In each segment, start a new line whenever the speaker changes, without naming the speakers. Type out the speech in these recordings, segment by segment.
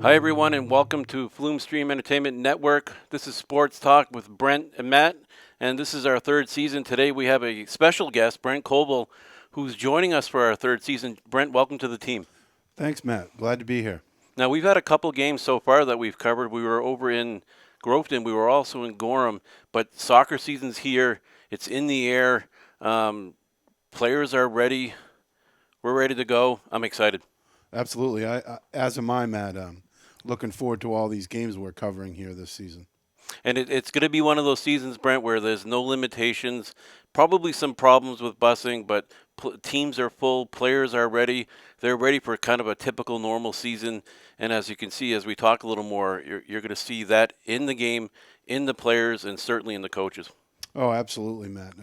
Hi, everyone, and welcome to Flume Stream Entertainment Network. This is Sports Talk with Brent and Matt, and this is our third season. Today we have a special guest, Brent Coble, who's joining us for our third season. Brent, welcome to the team.
Thanks, Matt. Glad to be here.
Now, we've had a couple games so far that we've covered. We were over in Groveton, we were also in Gorham, but soccer season's here. It's in the air. Players are ready. We're ready to go. I'm excited.
Absolutely. As am I, Matt. Looking forward to all these games we're covering here this season.
And it's going to be one of those seasons, Brent, where there's no limitations, probably some problems with busing, but teams are full, players are ready. They're ready for kind of a typical normal season. And as you can see, as we talk a little more, you're going to see that in the game, in the players, and certainly in the coaches.
Oh, absolutely, Matt.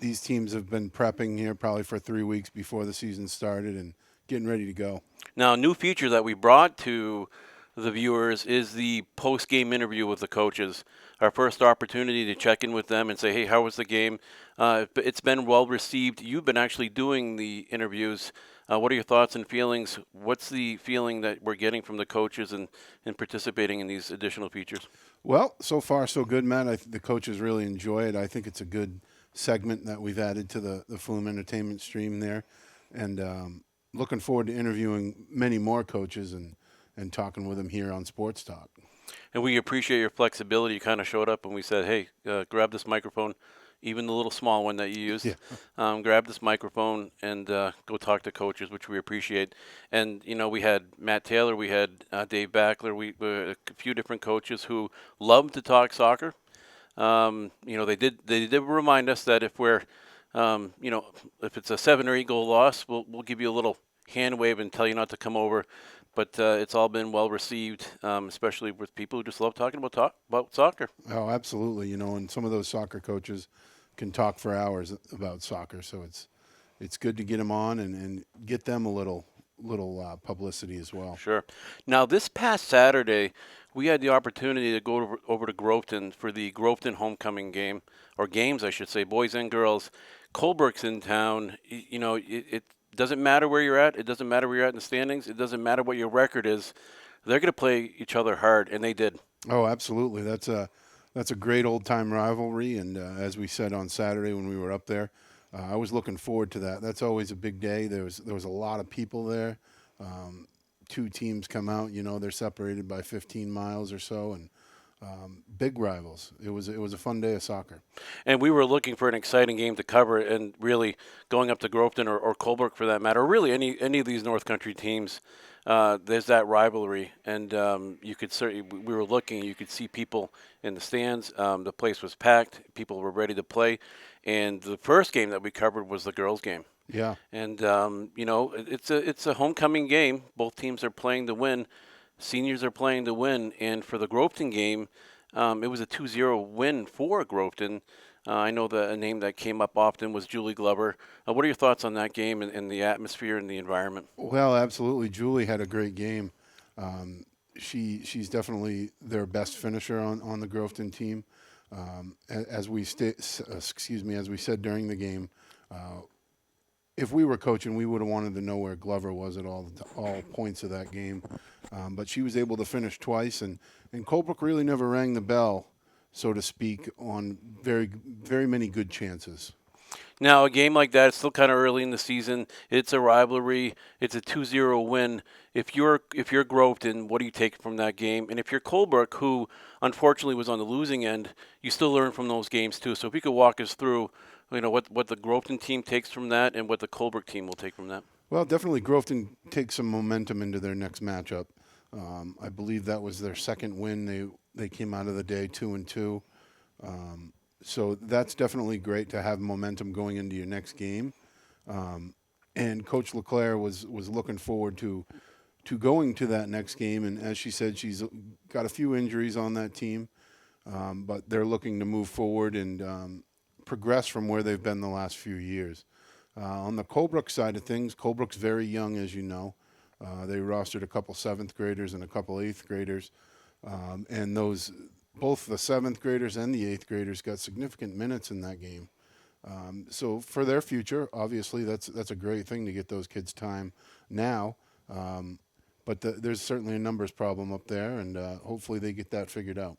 These teams have been prepping here probably for 3 weeks before the season started and getting ready to go.
Now, a new feature that we brought to the viewers is the post-game interview with the coaches. Our first opportunity to check in with them and say, hey, how was the game? It's been well received. You've been actually doing the interviews. What are your thoughts and feelings? What's the feeling that we're getting from the coaches and participating in these additional features?
Well, so far so good, Matt. The coaches really enjoy it. I think it's a good segment that we've added to the Flume Entertainment stream there. And looking forward to interviewing many more coaches and talking with them here on Sports Talk.
And we appreciate your flexibility. You kind of showed up and we said, hey, grab this microphone, even the little small one that you used.
Yeah.
Grab this microphone and go talk to coaches, which we appreciate. And, we had Matt Taylor, we had Dave Backler, a few different coaches who love to talk soccer. They did remind us that if we're, if it's a 7 or 8 goal loss, we'll give you a little hand wave and tell you not to come over. But it's all been well received, especially with people who just love talking about soccer.
Oh, absolutely. And some of those soccer coaches can talk for hours about soccer, so it's good to get them on and get them a little publicity as well.
Sure. Now, this past Saturday, we had the opportunity to go over to Groveton for the Groveton homecoming game, or games, I should say, boys and girls. Colebrook's in town. It doesn't matter where you're at. It doesn't matter where you're at in the standings. It doesn't matter what your record is. They're going to play each other hard, and they did.
Oh, absolutely. That's a great old time rivalry, and as we said on Saturday when we were up there, I was looking forward to that. That's always a big day. There was a lot of people there. Two teams come out. They're separated by 15 miles or so, and big rivals. It was a fun day of soccer.
And we were looking for an exciting game to cover, and really going up to Groveton or Colebrook for that matter, or really any of these North Country teams. There's that rivalry, and you could certainly. We were looking. You could see people in the stands. The place was packed. People were ready to play, and the first game that we covered was the girls' game.
Yeah.
And it's a homecoming game. Both teams are playing to win. Seniors are playing to win, and for the Groveton game, it was a 2-0 win for Groveton. I know a name that came up often was Julie Glover. What are your thoughts on that game and the atmosphere and the environment?
Well, absolutely. Julie had a great game. She's definitely their best finisher on the Groveton team. As we said during the game, if we were coaching, we would have wanted to know where Glover was at all points of that game. But she was able to finish twice, and Colebrook really never rang the bell, so to speak, on very, very many good chances.
Now, a game like that, it's still kind of early in the season. It's a rivalry. It's a 2-0 win. If you're Groveton, what do you take from that game? And if you're Colebrook, who unfortunately was on the losing end, you still learn from those games too. So if you could walk us through, what the Groveton team takes from that and what the Colebrook team will take from that.
Well, definitely Groveton takes some momentum into their next matchup. I believe that was their second win. They came out of the day 2-2. So that's definitely great to have momentum going into your next game. And Coach LeClaire was looking forward to going to that next game. And as she said, she's got a few injuries on that team, but they're looking to move forward and progress from where they've been the last few years. On the Colebrook side of things, Colebrook's very young, as you know. They rostered a couple 7th graders and a couple 8th graders. And both the 7th graders and the 8th graders got significant minutes in that game. So for their future, obviously, that's a great thing to get those kids time now. but there's certainly a numbers problem up there, and hopefully they get that figured out.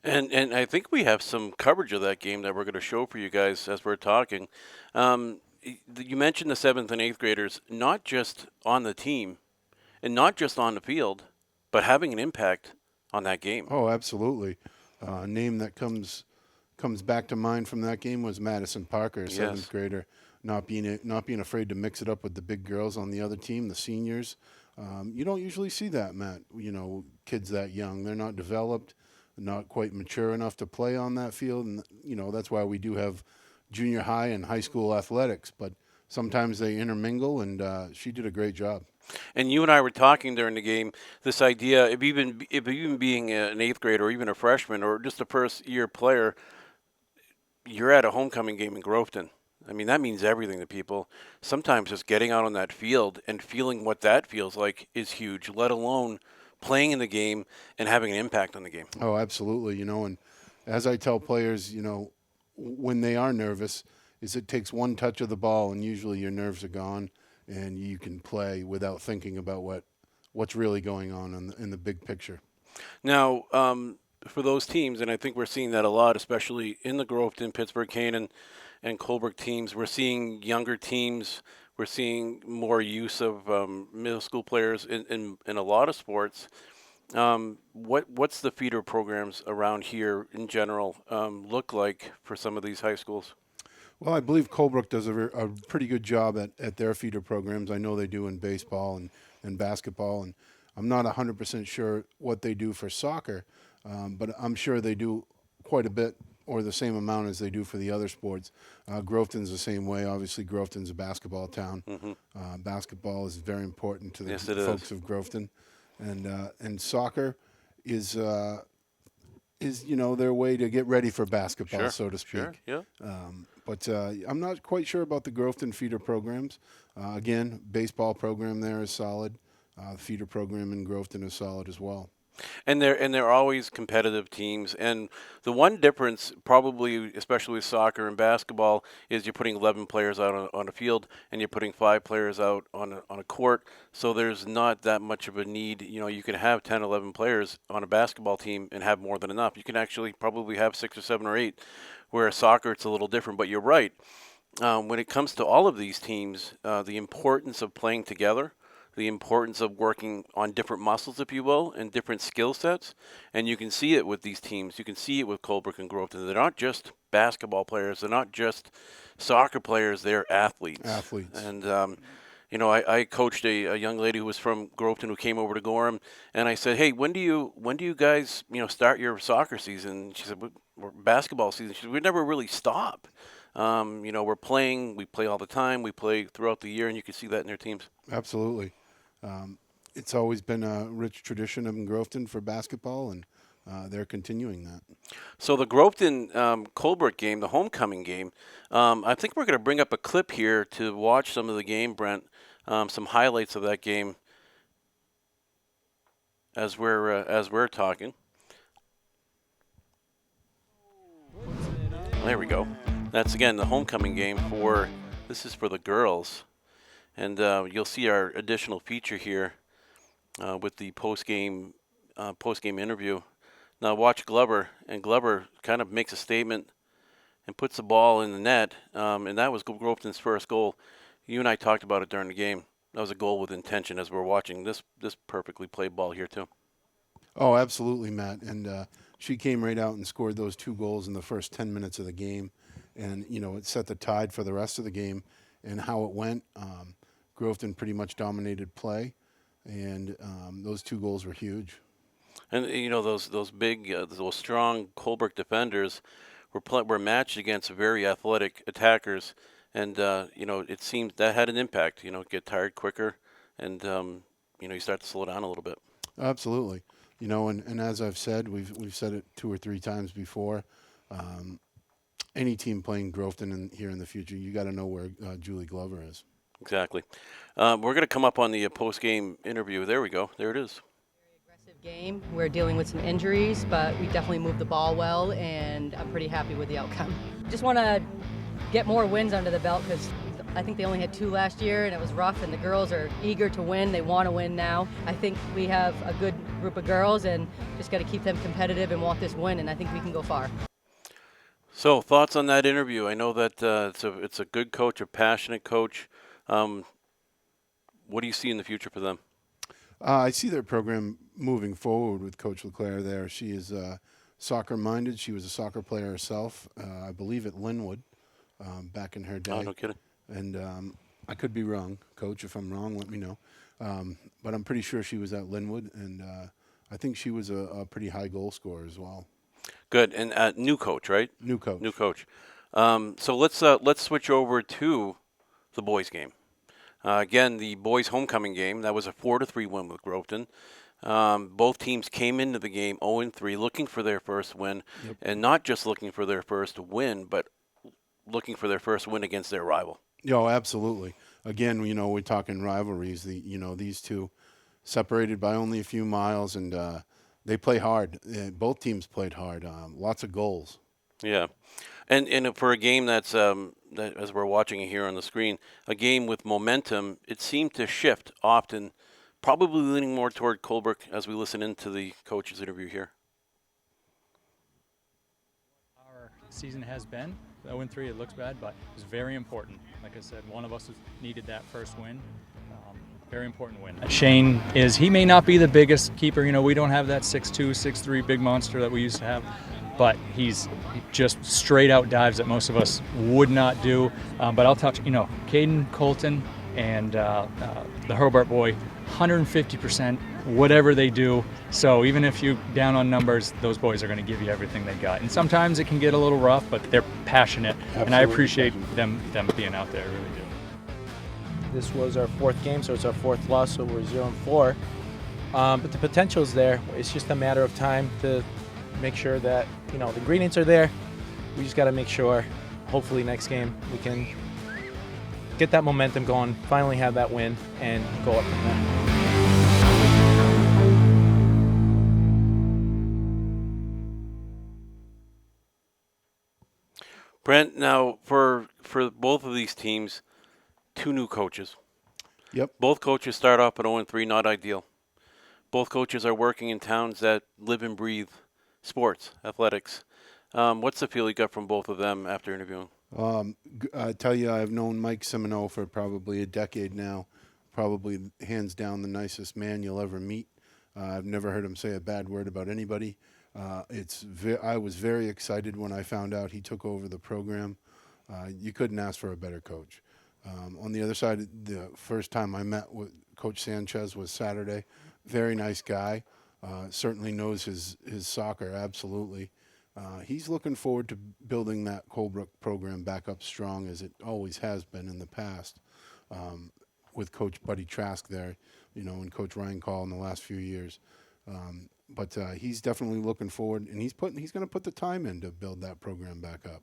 And I think we have some coverage of that game that we're going to show for you guys as we're talking. You mentioned the 7th and 8th graders, not just on the team and not just on the field, but having an impact on that game.
Oh, absolutely. A name that comes back to mind from that game was Madison Parker, a seventh
Yes.
grader, not being afraid to mix it up with the big girls on the other team, the seniors. You don't usually see that, Matt. Kids that young, they're not developed, not quite mature enough to play on that field, and that's why we do have junior high and high school athletics. But sometimes they intermingle, and she did a great job.
And you and I were talking during the game. This idea of even being an 8th grader or even a freshman or just a first year player, you're at a homecoming game in Groveton. I mean, that means everything to people. Sometimes just getting out on that field and feeling what that feels like is huge, let alone playing in the game and having an impact on the game.
Oh, absolutely. And as I tell players, when they are nervous, is it takes one touch of the ball and usually your nerves are gone and you can play without thinking about what's really going on in the big picture.
Now, for those teams, and I think we're seeing that a lot, especially in the Groveton, Pittsburgh, Canaan, and Colbrook teams, we're seeing younger teams. We're seeing more use of middle school players in a lot of sports. What's the feeder programs around here in general look like for some of these high schools?
Well, I believe Colebrook does a pretty good job at their feeder programs. I know they do in baseball and basketball, and I'm not 100% sure what they do for soccer, but I'm sure they do quite a bit or the same amount as they do for the other sports. Groveton's the same way. Obviously, Groveton's a basketball town. Basketball is very important to the
Yes, it
folks
is.
of Groveton, and soccer is their way to get ready for basketball,
Sure,
so to speak.
sure, yeah.
But I'm not quite sure about the Groveton feeder programs. Again, baseball program there is solid. The feeder program in Groveton is solid as well.
And they're always competitive teams. And the one difference, probably, especially with soccer and basketball, is you're putting 11 players out on a field, and you're putting 5 players out on a court. So there's not that much of a need. You can have 10, 11 players on a basketball team and have more than enough. You can actually probably have 6 or 7 or 8. Whereas soccer, it's a little different. But you're right. When it comes to all of these teams, the importance of playing together, the importance of working on different muscles, if you will, and different skill sets. And you can see it with these teams. You can see it with Colbrook and Groveton. They're not just basketball players. They're not just soccer players. They're athletes.
Athletes.
And, I coached a young lady who was from Groveton who came over to Gorham, and I said, "Hey, when do you guys, start your soccer season?" She said, "We're basketball season." She said, "We never really stop. We're playing. We play all the time. We play throughout the year, and you can see that in their teams."
Absolutely. It's always been a rich tradition in Groveton for basketball, and they're continuing that.
So the Groveton Colbert game, the homecoming game, I think we're going to bring up a clip here to watch some of the game, Brent, some highlights of that game as we're talking. There we go. That's again the homecoming game this is for the girls, and you'll see our additional feature here with the post game interview. Now watch Glover, and Glover kind of makes a statement and puts the ball in the net, and that was Groveton's first goal. You and I talked about it during the game. That was a goal with intention as we're watching this perfectly played ball here too.
Oh, absolutely, Matt. And she came right out and scored those 2 goals in the first 10 minutes of the game. And, it set the tide for the rest of the game. And how it went, Groveton pretty much dominated play. And those 2 goals were huge.
And those big, those strong Colbert defenders were matched against very athletic attackers, and it seemed that had an impact. Get tired quicker, and you start to slow down a little bit.
Absolutely. And as I've said, we've said it 2 or 3 times before. Any team playing Groveton here in the future, you got to know where Julie Glover is.
Exactly. We're going to come up on the post-game interview. There we go. There it is.
Aggressive game. We're dealing with some injuries, but we definitely moved the ball well, and I'm pretty happy with the outcome. Just want to get more wins under the belt because I think they only had 2 last year, and it was rough, and the girls are eager to win. They want to win now. I think we have a good group of girls, and just got to keep them competitive and want this win, and I think we can go far.
So, thoughts on that interview? I know that it's a good coach, a passionate coach. What do you see in the future for them?
I see their program moving forward with Coach LeClaire there. She is soccer-minded. She was a soccer player herself, I believe at Linwood back in her day.
Oh, no kidding.
And I could be wrong, Coach. If I'm wrong, let me know. But I'm pretty sure she was at Linwood, and I think she was a pretty high goal scorer as well.
Good. And new coach, right?
New coach.
New coach. So let's switch over to the boys' game. Again, the boys' homecoming game. That was a 4-3 win with Groveton. Both teams came into the game 0-3, looking for their first win, and not just looking for their first win, but looking for their first win against their rival.
Oh, absolutely. Again, we're talking rivalries. These two separated by only a few miles, and they play hard. Both teams played hard. Lots of goals.
Yeah, and for a game that as we're watching it here on the screen, a game with momentum, it seemed to shift often, probably leaning more toward Colbrook as we listen into the coach's interview here.
Our season has been 0-3. It looks bad, but it was very important. Like I said, one of us needed that first win. Very important win. Shane he may not be the biggest keeper. We don't have that 6'2", 6'3" big monster that we used to have, but he just straight out dives that most of us would not do. But I'll touch, Caden, Colton, and the Hobart boy, 150%, whatever they do. So even if you down on numbers, those boys are going to give you everything they got. And sometimes it can get a little rough, but they're passionate, and I appreciate them being out there. I really do.
This was our 4th game, so it's our 4th loss, so we're 0-4. But the potential is there. It's just a matter of time to make sure that the ingredients are there. We just got to make sure, hopefully next game, we can get that momentum going, finally have that win, and go up from there.
Brent, now for both of these teams, 2 new coaches.
Yep.
Both coaches start off at 0-3, not ideal. Both coaches are working in towns that live and breathe sports, athletics. What's the feel you got from both of them after interviewing?
I tell you, I've known Mike Simoneau for probably a decade now. Probably hands down the nicest man you'll ever meet. I've never heard him say a bad word about anybody. I was very excited when I found out he took over the program. You couldn't ask for a better coach. On the other side, the first time I met with Coach Sanchez was Saturday. Very nice guy. Certainly knows his soccer, absolutely. He's looking forward to building that Colebrook program back up strong as it always has been in the past, with Coach Buddy Trask there, and Coach Ryan Call in the last few years. But he's definitely looking forward, and he's going to put the time in to build that program back up.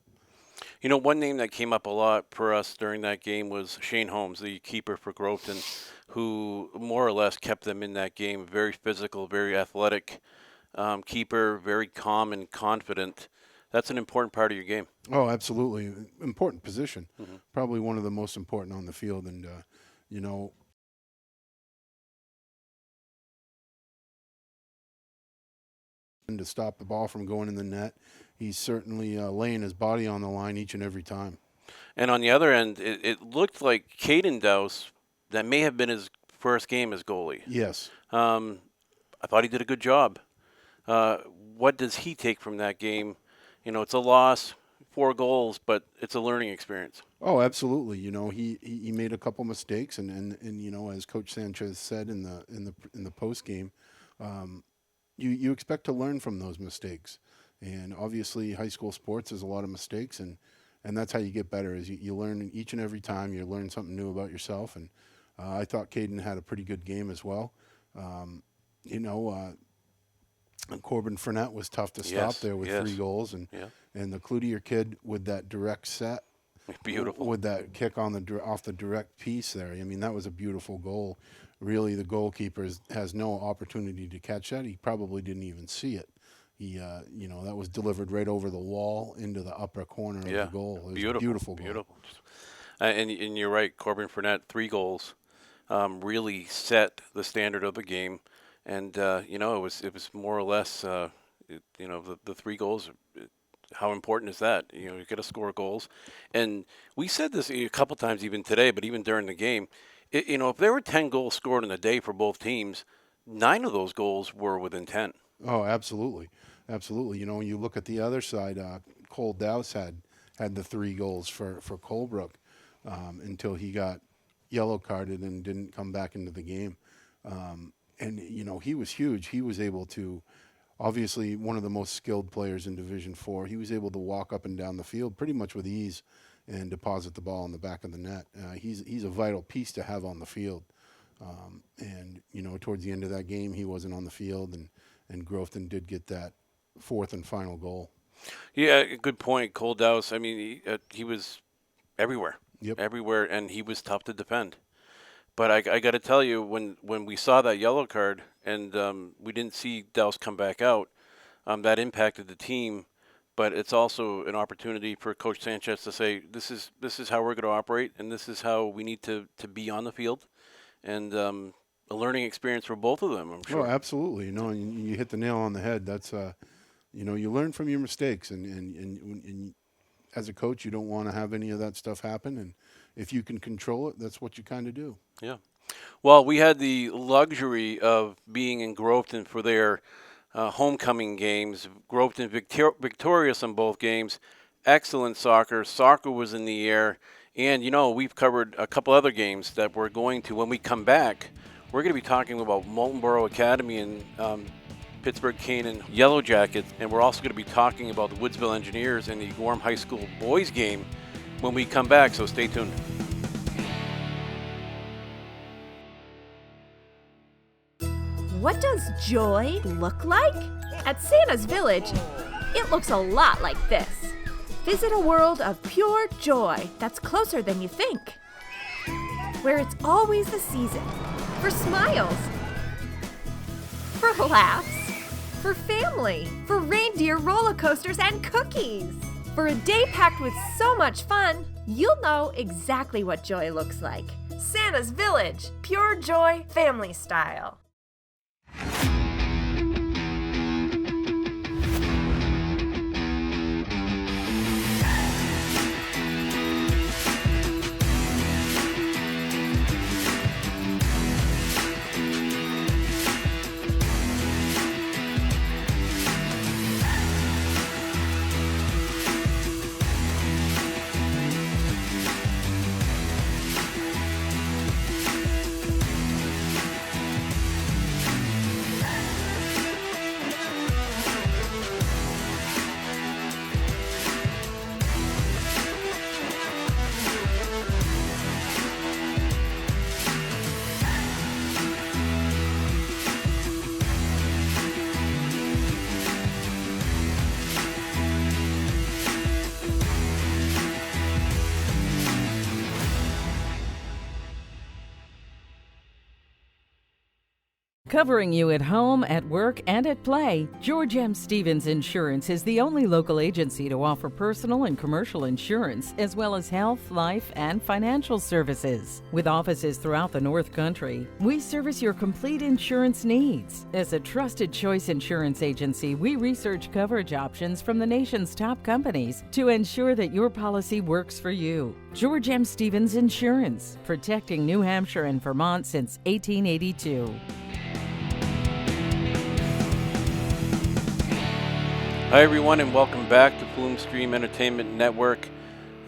One name that came up a lot for us during that game was Shane Holmes, the keeper for Groveton, who more or less kept them in that game. Very physical, very athletic keeper, very calm and confident. That's an important part of your game.
Oh, absolutely. Important position. Mm-hmm. Probably one of the most important on the field. And, and to stop the ball from going in the net, he's certainly laying his body on the line each and every time.
And on the other end, it looked like Caden Dowse, that may have been his first game as goalie.
Yes.
I thought he did a good job. What does he take from that game? It's a loss, 4 goals, but it's a learning experience.
Oh, absolutely. He made a couple mistakes, and as Coach Sanchez said in the post game, you expect to learn from those mistakes. And obviously, high school sports is a lot of mistakes, and that's how you get better. Is you learn each and every time. You learn something new about yourself. And I thought Caden had a pretty good game as well. Corbin Fournette was tough to stop there with 3 goals, and the Cloutier kid with that direct set,
beautiful,
with that kick on off the direct piece there. I mean, that was a beautiful goal. Really, the goalkeeper has no opportunity to catch that. He probably didn't even see it. He, that was delivered right over the wall into the upper corner of the goal. It was
beautiful,
a beautiful goal.
Beautiful. And you're right, Corbin Fournette, 3 goals, really set the standard of the game. And it was more or less, the 3 goals. How important is that? You got to score goals. And we said this a couple times even today, but even during the game, if there were 10 goals scored in a day for both teams, 9 of those goals were within 10.
Oh, absolutely, absolutely. When you look at the other side, Cole Dowse had the 3 goals for Colebrook until he got yellow carded and didn't come back into the game. And he was huge. He was able to, obviously one of the most skilled players in Division 4. He was able to walk up and down the field pretty much with ease and deposit the ball in the back of the net. He's a vital piece to have on the field. And towards the end of that game, he wasn't on the field, and Grofton did get that fourth and final goal.
Yeah, good point. Cole Dowse, I mean, he was everywhere.
Yep.
Everywhere, and he was tough to defend. But I got to tell you, when we saw that yellow card and we didn't see Dowse come back out, that impacted the team. But it's also an opportunity for Coach Sanchez to say, this is how we're going to operate, and this is how we need to be on the field. And a learning experience for both of them, I'm sure.
Oh, absolutely. And you hit the nail on the head. That's, you learn from your mistakes, and as a coach, you don't want to have any of that stuff happen. And if you can control it, that's what you kind of do.
Yeah. Well, we had the luxury of being in Groveton for their homecoming games. Groveton victorious in both games. Excellent soccer. Soccer was in the air. And, we've covered a couple other games that we're going to. When we come back, we're going to be talking about Molten Borough Academy and Pittsburgh Canaan Yellow Jackets. And we're also going to be talking about the Woodsville Engineers and the Gorham High School boys game when we come back. So stay tuned.
What does joy look like? At Santa's Village, it looks a lot like this. Visit a world of pure joy that's closer than you think. Where it's always the season for smiles, for laughs, for family, for reindeer roller coasters and cookies. For a day packed with so much fun, you'll know exactly what joy looks like. Santa's Village, pure joy, family style.
Covering you at home, at work, and at play, George M. Stevens Insurance is the only local agency to offer personal and commercial insurance, as well as health, life, and financial services. With offices throughout the North Country, we service your complete insurance needs. As a trusted choice insurance agency, we research coverage options from the nation's top companies to ensure that your policy works for you. George M. Stevens Insurance, protecting New Hampshire and Vermont since 1882.
Hi, everyone, and welcome back to Flume Stream Entertainment Network.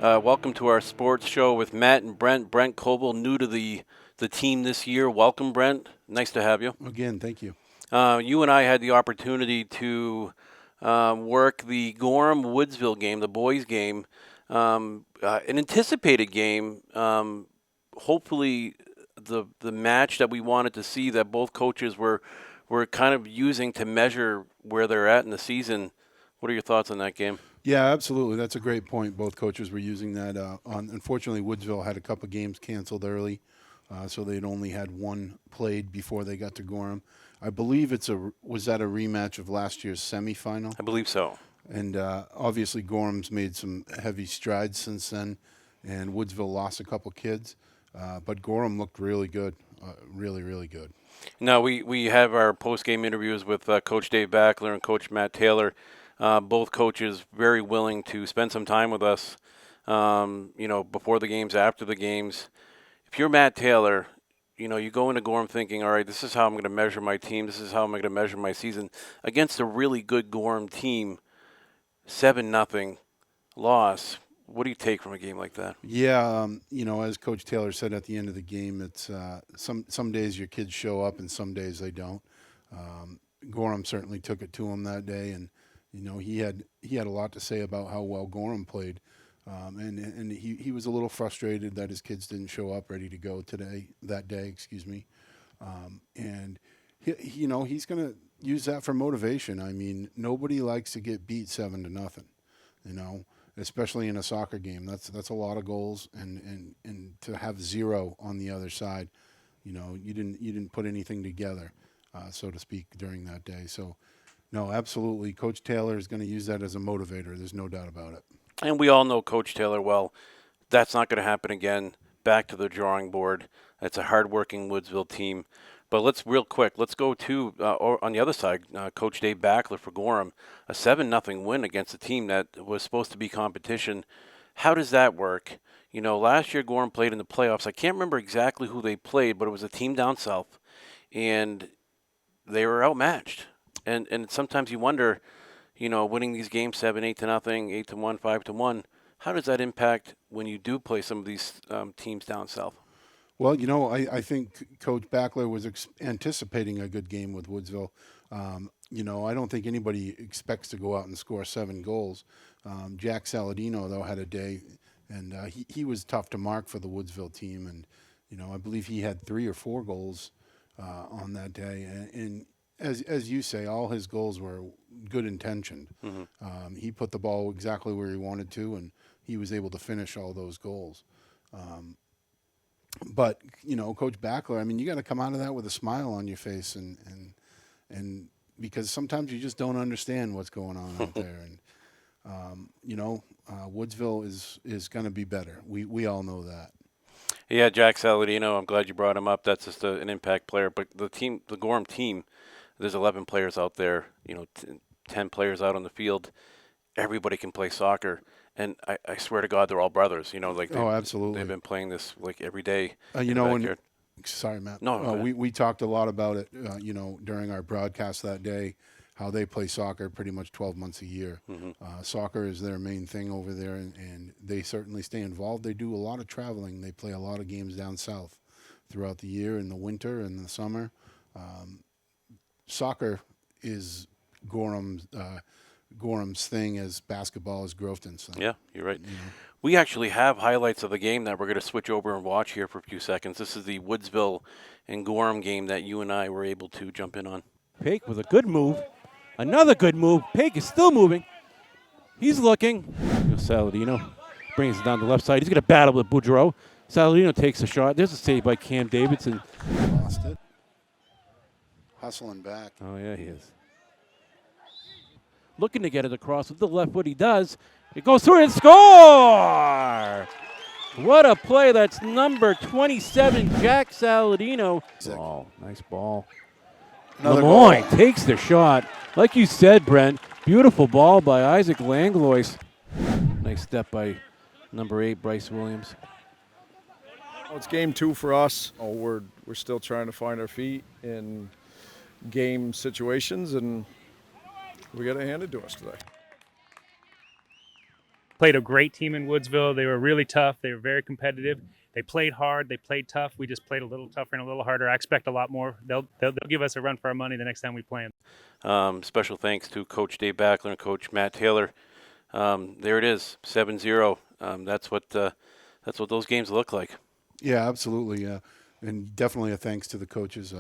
Welcome to our sports show with Matt and Brent. Brent Coble, new to the team this year. Welcome, Brent. Nice to have you.
Again, thank you.
You and I had the opportunity to work the Gorham-Woodsville game, the boys' game, an anticipated game. Hopefully, the match that we wanted to see, that both coaches were kind of using to measure where they're at in the season. What are your thoughts on that game?
Yeah, absolutely. That's a great point. Both coaches were using that. Unfortunately, Woodsville had a couple games canceled early, so they'd only had one played before they got to Gorham. I believe was that a rematch of last year's semifinal?
I believe so.
And obviously, Gorham's made some heavy strides since then. and Woodsville lost a couple kids, but Gorham looked really good, really, really good.
Now, we have our post-game interviews with Coach Dave Backler and Coach Matt Taylor. Both coaches very willing to spend some time with us, before the games, after the games. If you're Matt Taylor, you go into Gorham thinking, all right, this is how I'm going to measure my team. This is how I'm going to measure my season against a really good Gorham team. 7-0 loss. What do you take from a game like that?
Yeah, as Coach Taylor said at the end of the game, it's some days your kids show up and some days they don't. Gorham certainly took it to him that day, and he had a lot to say about how well Gorham played, and he was a little frustrated that his kids didn't show up ready to go that day. And he's going to use that for motivation. I mean, nobody likes to get beat 7-0. Especially in a soccer game. That's a lot of goals, and to have 0 on the other side, you didn't put anything together, so to speak, during that day. So, no, absolutely, Coach Taylor is going to use that as a motivator. There's no doubt about it.
And we all know Coach Taylor well. That's not going to happen again. Back to the drawing board. It's a hard-working Woodsville team. But let's go to, on the other side, Coach Dave Backler for Gorham, a 7-0 win against a team that was supposed to be competition. How does that work? Last year Gorham played in the playoffs. I can't remember exactly who they played, but it was a team down south, and they were outmatched. And sometimes you wonder, winning these games 7-8 to nothing, 8-1, 5-1, how does that impact when you do play some of these teams down south?
Well, I think Coach Backler was anticipating a good game with Woodsville. I don't think anybody expects to go out and score 7 goals. Jack Saladino, though, had a day, and he was tough to mark for the Woodsville team. And, I believe he had 3 or 4 goals on that day. And as you say, all his goals were good intentioned. Mm-hmm. He put the ball exactly where he wanted to, and he was able to finish all those goals. But Coach Backler, I mean, you got to come out of that with a smile on your face, and because sometimes you just don't understand what's going on out there, and Woodsville is going to be better. We all know that.
Yeah, Jack Saladino, I'm glad you brought him up. That's just an impact player. But the Gorham team, there's 11 players out there. 10 players out on the field. Everybody can play soccer. And I swear to God, they're all brothers.
Absolutely.
They've been playing this every day.
Sorry, Matt.
No,
we talked a lot about it. During our broadcast that day, how they play soccer pretty much 12 months a year. Mm-hmm. Soccer is their main thing over there, and they certainly stay involved. They do a lot of traveling. They play a lot of games down south throughout the year, in the winter and the summer. Soccer is Gorham's thing as basketball is Groveton's thing.
Yeah, you're right. We actually have highlights of the game that we're going to switch over and watch here for a few seconds. This is the Woodsville and Gorham game that you and I were able to jump in on.
Pake with a good move. Another good move. Pake is still moving. He's looking. Saladino brings it down the left side. He's going to battle with Boudreau. Saladino takes a shot. There's a save by Cam Davidson.
Lost it. Hustling back.
Oh, yeah, he is. Looking to get it across with the left foot. He does. It goes through and score! What a play. That's number 27, Jack Saladino. Ball. Nice ball. Lemoyne takes the shot. Like you said, Brent, beautiful ball by Isaac Langlois. Nice step by number 8, Bryce Williams.
Well, it's game 2 for us. We're still trying to find our feet in game situations, and we got it handed to us today.
Played a great team in Woodsville. They were really tough. They were very competitive. They played hard. They played tough. We just played a little tougher and a little harder. I expect a lot more. They'll give us a run for our money the next time we play them.
Special thanks to Coach Dave Backler and Coach Matt Taylor. There it is, 7-0. That's what those games look like.
Yeah, absolutely. And definitely a thanks to the coaches.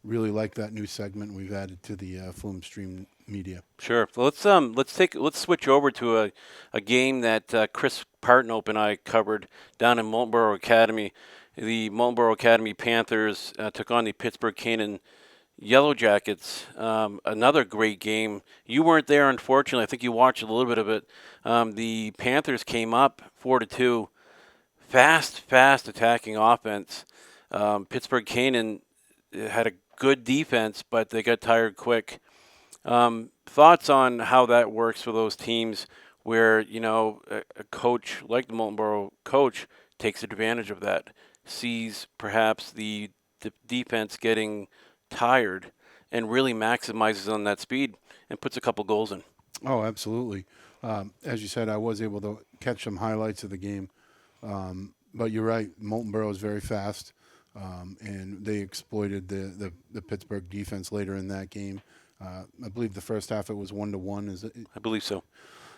Really like that new segment we've added to the Flume Stream Media.
Sure. Well, let's switch over to a game that Chris Partnope and I covered down in Moultonborough Academy. The Moultonborough Academy Panthers took on the Pittsburgh Canaan Yellow Jackets. Another great game. You weren't there, unfortunately. I think you watched a little bit of it. The Panthers came up 4-2. fast attacking offense. Pittsburgh Canaan had a good defense, but they got tired quick. Thoughts on how that works for those teams where, a coach like the Molten Borough coach takes advantage of that, sees perhaps the defense getting tired and really maximizes on that speed and puts a couple goals in.
Oh, absolutely. As you said, I was able to catch some highlights of the game. But you're right, Molten Borough is very fast, and they exploited the Pittsburgh defense later in that game. I believe the first half it was 1-1. Is it?
I believe so.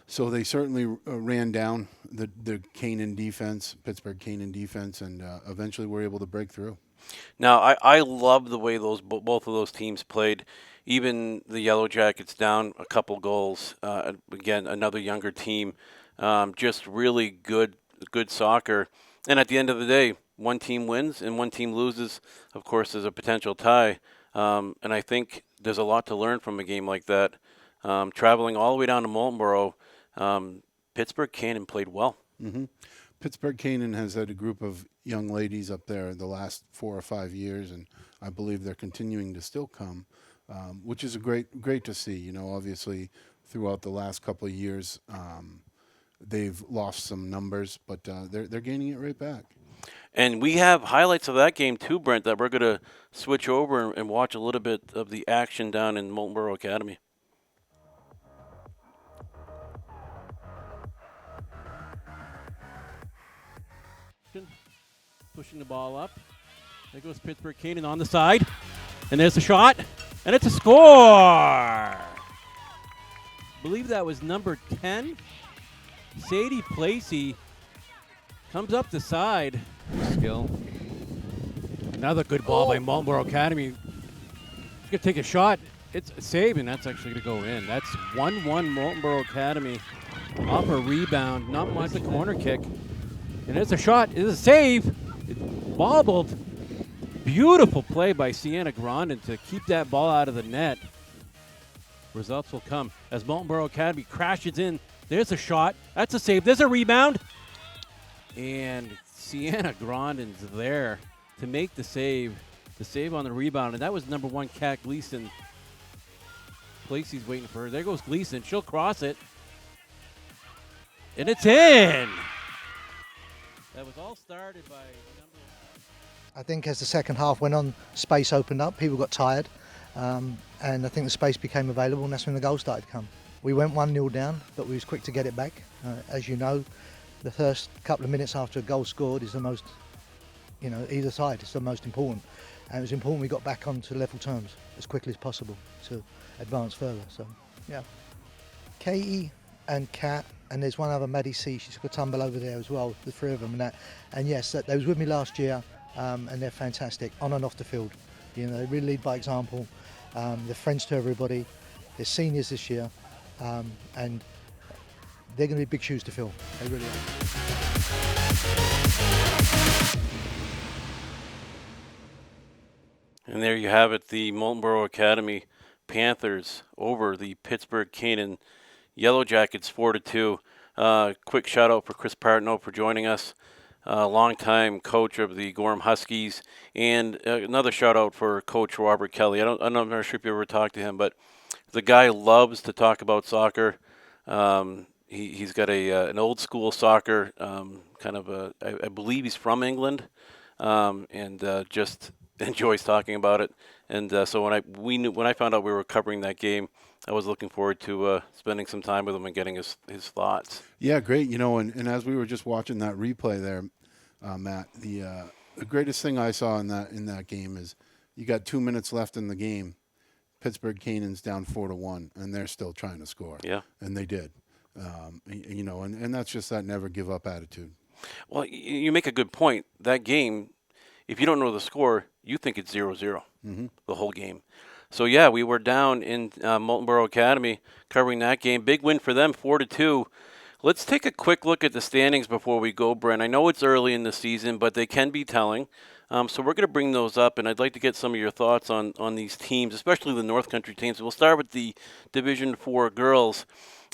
So they certainly ran down the Canaan defense, Pittsburgh Canaan defense, and eventually were able to break through.
Now, I love the way both of those teams played. Even the Yellow Jackets down a couple goals. Again, another younger team. Just really good soccer. And at the end of the day, one team wins and one team loses. Of course, there's a potential tie. And I think there's a lot to learn from a game like that. Traveling all the way down to Molten Borough, Pittsburgh Canaan played well.
Mm-hmm. Pittsburgh Canaan has had a group of young ladies up there the last 4 or 5 years, and I believe they're continuing to still come, which is great to see. Obviously throughout the last couple of years, they've lost some numbers, but they're gaining it right back.
And we have highlights of that game too, Brent, that we're going to switch over and watch a little bit of the action down in Molten Borough Academy.
Pushing the ball up. There goes Pittsburgh Canaan on the side. And there's a shot. And it's a score! I believe that was number 10. Sadie Placey comes up the side. Skill. Another good ball by Molten Borough Academy. He's going to take a shot. It's a save, and that's actually going to go in. That's 1-1 Molten Borough Academy. Off a rebound. Not much a corner kick. And it's a shot. It's a save. It bobbled. Beautiful play by Sienna Grondin to keep that ball out of the net. Results will come as Molten Borough Academy crashes in. There's a shot. That's a save. There's a rebound. And Sienna Grondin's there to make the save. The save on the rebound. And that was number 1, Kat Gleason. Placey's waiting for her. There goes Gleason. She'll cross it. And it's in. That was all started by
I think as the second half went on, space opened up, people got tired, and I think the space became available, and that's when the goals started to come. We went 1-0 down, but we was quick to get it back. As you know, the first couple of minutes after a goal scored is the most, either side, it's the most important. And it was important we got back onto level terms as quickly as possible to advance further. So, yeah. Katie and Kat, and there's one other, Maddie C, she's got a tumble over there as well, the three of them and that. And yes, they was with me last year. And they're fantastic on and off the field. They really lead by example. They're friends to everybody. They're seniors this year, and they're going to be big shoes to fill. They really are.
And there you have it, the Molten Borough Academy Panthers over the Pittsburgh Canaan Yellow Jackets 4-2. Quick shout out for Chris Partnow for joining us. Longtime coach of the Gorham Huskies, and another shout out for Coach Robert Kelly. I'm not sure if you ever talked to him, but the guy loves to talk about soccer. He's got an old school soccer I believe he's from England, and just enjoys talking about it. And so when I found out we were covering that game, I was looking forward to spending some time with him and getting his thoughts.
Yeah, great. And as we were just watching that replay there, Matt, the greatest thing I saw in that game is you got 2 minutes left in the game. Pittsburgh Canaan's down 4-1, and they're still trying to score.
Yeah,
and they did. And that's just that never give up attitude.
Well, you make a good point. That game, if you don't know the score, you think it's 0-0 the whole game. So, yeah, we were down in Molten Borough Academy covering that game. Big win for them, 4-2. Let's take a quick look at the standings before we go, Brent. I know it's early in the season, but they can be telling. So we're going to bring those up, and I'd like to get some of your thoughts on these teams, especially the North Country teams. We'll start with the Division 4 girls.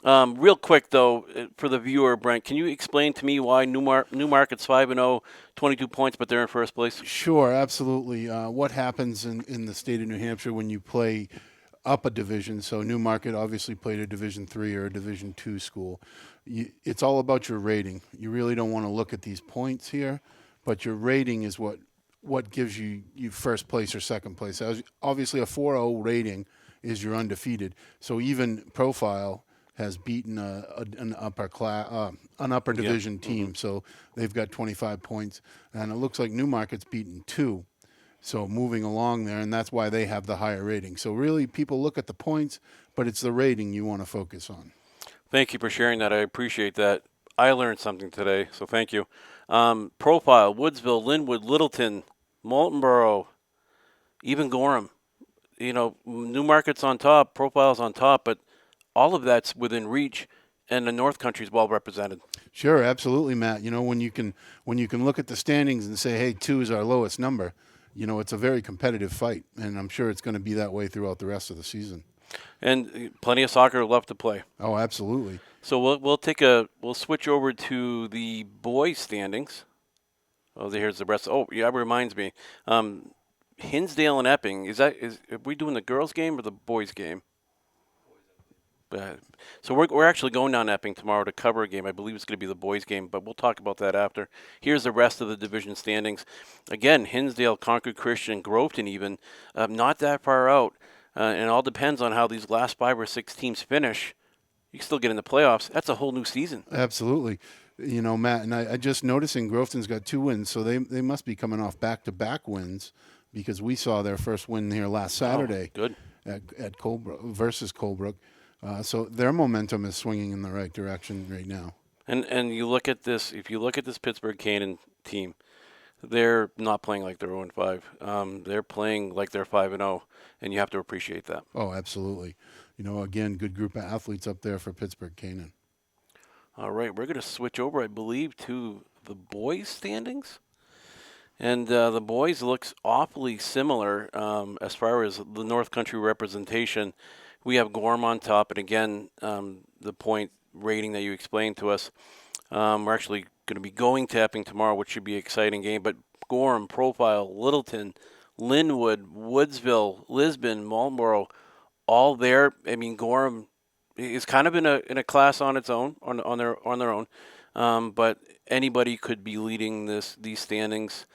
Real quick, though, for the viewer, Brent, can you explain to me why Newmarket's 5-0, 22 points, but they're in first place?
Sure, absolutely. What happens in the state of New Hampshire when you play up a division? So Newmarket obviously played a Division 3 or a Division 2 school. It's all about your rating. You really don't want to look at these points here, but your rating is what gives you first place or second place. Obviously, a 4.0 rating is your undefeated. So even Profile has beaten an upper division team. So they've got 25 points, and it looks like Newmarket's beaten 2. So moving along there, and that's why they have the higher rating. So really, people look at the points, but it's the rating you want to focus on.
Thank you for sharing that. I appreciate that. I learned something today, so thank you. Profile, Woodsville, Linwood, Littleton, Moultonborough, even Gorham. You know, Newmarket's on top, Profile's on top, but all of that's within reach, and the North Country's well represented.
Sure, absolutely, Matt. You know, when you can look at the standings and say, hey, 2 is our lowest number, you know, it's a very competitive fight, and I'm sure it's going to be that way throughout the rest of the season.
And plenty of soccer left to play.
Oh, absolutely.
So we'll switch over to the boys' standings. Oh, here's the rest. Oh, yeah, it reminds me. Hinsdale and Epping. Are we doing the girls' game or the boys' game? So we're actually going down to Epping tomorrow to cover a game. I believe it's going to be the boys' game, but we'll talk about that after. Here's the rest of the division standings. Again, Hinsdale, Concord Christian, Groveton even, not that far out. And it all depends on how these last 5 or 6 teams finish. You can still get in the playoffs. That's a whole new season.
Absolutely. You know, Matt, and I just noticing Groveton's got 2 wins, so they must be coming off back-to-back wins because we saw their first win here last Saturday.
Good.
At Colebrook versus Colebrook. So their momentum is swinging in the right direction right now.
And you look at this, if you look at this Pittsburgh Cannon team, they're not playing like they're 0-5. They're playing like they're 5-0, and you have to appreciate that.
Oh, absolutely. You know, again, good group of athletes up there for Pittsburgh Cannon.
All right, we're going to switch over, I believe, to the boys' standings. And the boys looks awfully similar as far as the North Country representation. We have Gorham on top, and again, the point rating that you explained to us. We're actually going to be going to Epping tomorrow, which should be an exciting game. But Gorham, Profile, Littleton, Linwood, Woodsville, Lisbon, Marlborough, all there. I mean, Gorham is kind of in a class on its own, on their own. But anybody could be leading these standings.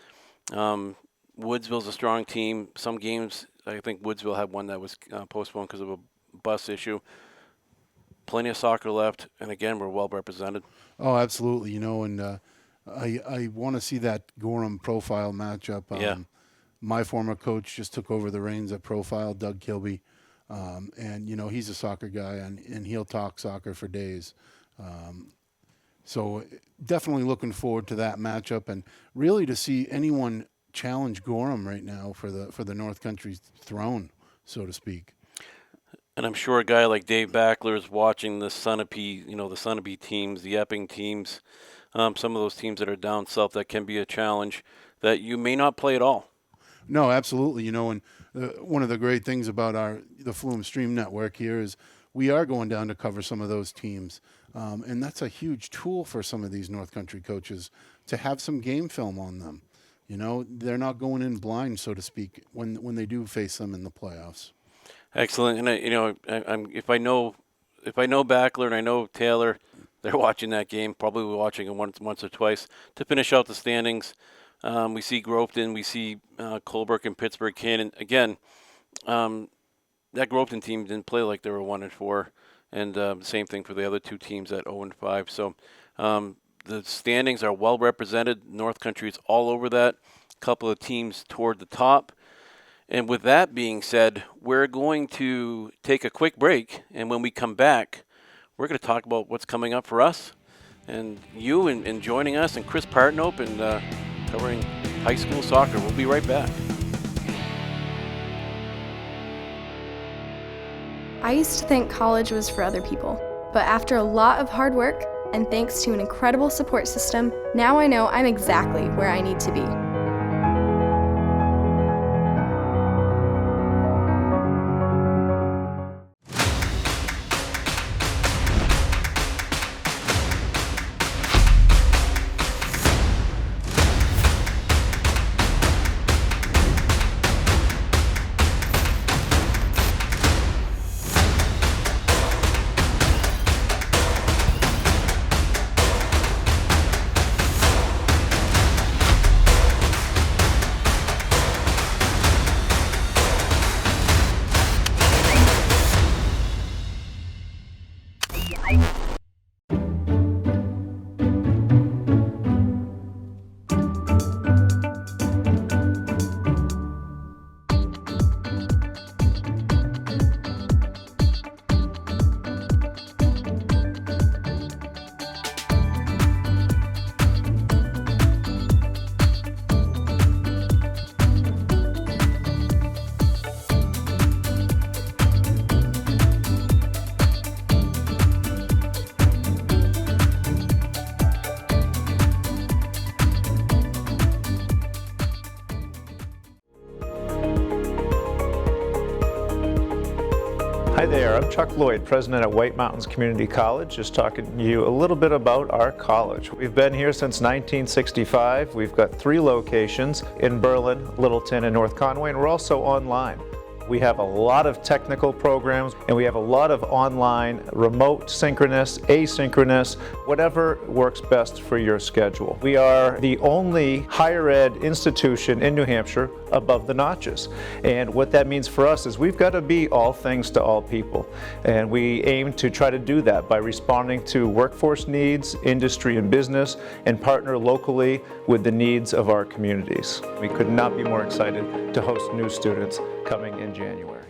Woodsville's a strong team. Some games, I think Woodsville had one that was postponed because of a bus issue. Plenty of soccer left, and again, we're well represented.
Oh, absolutely. You know, and I want to see that Gorham Profile matchup.
Yeah.
My former coach just took over the reins at Profile, Doug Kilby, and you know he's a soccer guy, and he'll talk soccer for days. So definitely looking forward to that matchup, and really to see anyone challenge Gorham right now for the North Country throne, so to speak.
And I'm sure a guy like Dave Backler is watching the Sunapee, the Sunapee teams, the Epping teams, some of those teams that are down south that can be a challenge that you may not play at all.
No, absolutely. You know, and one of the great things about the Flume Stream Network here is we are going down to cover some of those teams. And that's a huge tool for some of these North Country coaches to have some game film on them. You know, they're not going in blind, so to speak, when they do face them in the playoffs.
Excellent. And if I know Backler and I know Taylor, they're watching that game. Probably watching it once or twice to finish out the standings. We see Groveton, we see Colebrook and Pittsburgh Cannon. Again, that Groveton team didn't play like they were 1-4, and the same thing for the other 2 teams at 0-5. So the standings are well represented. North Country is all over that. A couple of teams toward the top. And with that being said, we're going to take a quick break, and when we come back, we're going to talk about what's coming up for us and you and joining us, and Chris Partnope and covering high school soccer. We'll be right back.
I used to think college was for other people, but after a lot of hard work, And thanks to an incredible support system, now I know I'm exactly where I need to be.
Hi there, I'm Chuck Lloyd, president at White Mountains Community College, just talking to you a little bit about our college. We've been here since 1965. We've got 3 locations in Berlin, Littleton, and North Conway, and we're also online. We have a lot of technical programs, and we have a lot of online, remote, synchronous, asynchronous, whatever works best for your schedule. We are the only higher ed institution in New Hampshire above the notches. And what that means for us is we've got to be all things to all people. And we aim to try to do that by responding to workforce needs, industry and business, and partner locally with the needs of our communities. We could not be more excited to host new students coming in January.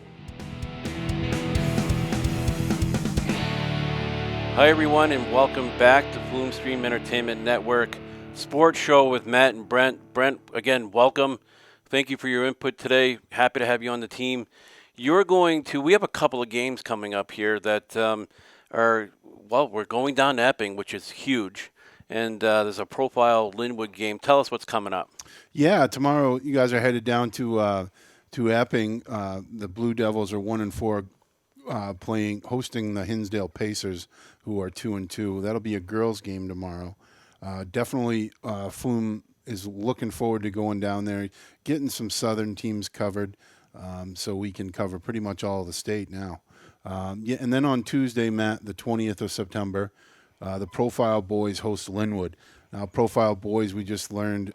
Hi everyone, and welcome back to Flume Stream Entertainment Network Sports Show with Matt and Brent. Brent, again, welcome. Thank you for your input today. Happy to have you on the team. We have a couple of games coming up here that we're going down to Epping, which is huge. And there's a profile Linwood game. Tell us what's coming up.
Yeah, tomorrow you guys are headed down to Epping. The Blue Devils are 1-4, hosting the Hinsdale Pacers, who are 2-2. That'll be a girls' game tomorrow. Definitely, Flume is looking forward to going down there, getting some Southern teams covered, so we can cover pretty much all of the state now. And then on Tuesday, Matt, the 20th of September, the Profile Boys host Linwood. Now, Profile Boys, we just learned,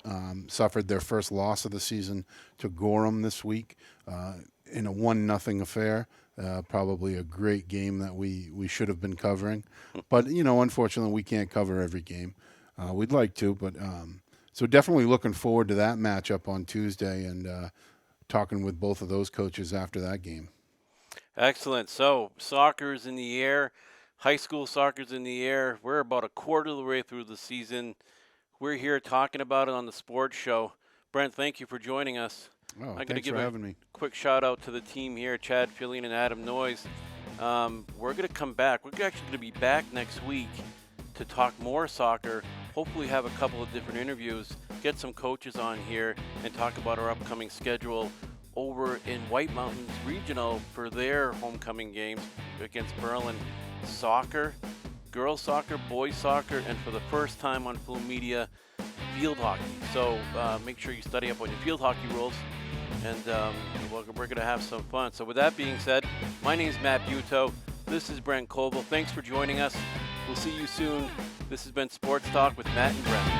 suffered their first loss of the season to Gorham this week in a 1-0 affair. Probably a great game that we should have been covering. But, unfortunately, we can't cover every game. We'd like to, but so definitely looking forward to that matchup on Tuesday and talking with both of those coaches after that game.
Excellent. So soccer's in the air. High school soccer's in the air. We're about a quarter of the way through the season. We're here talking about it on the sports show. Brent, thank you for joining us.
Oh,
I'm going to
thanks
give
for
a
having me.
quick shout out to the team here, Chad Fillion and Adam Noyes. We're going to come back. We're actually going to be back next week to talk more soccer, hopefully have a couple of different interviews, get some coaches on here, and talk about our upcoming schedule over in White Mountains Regional for their homecoming games against Berlin. Soccer, girls soccer, boys soccer, and for the first time on Flume Media, field hockey. So make sure you study up on your field hockey rules, and we're going to have some fun. So with that being said, my name is Matt Butow. This is Brent Coble. Thanks for joining us. We'll see you soon. This has been Sports Talk with Matt and Brent.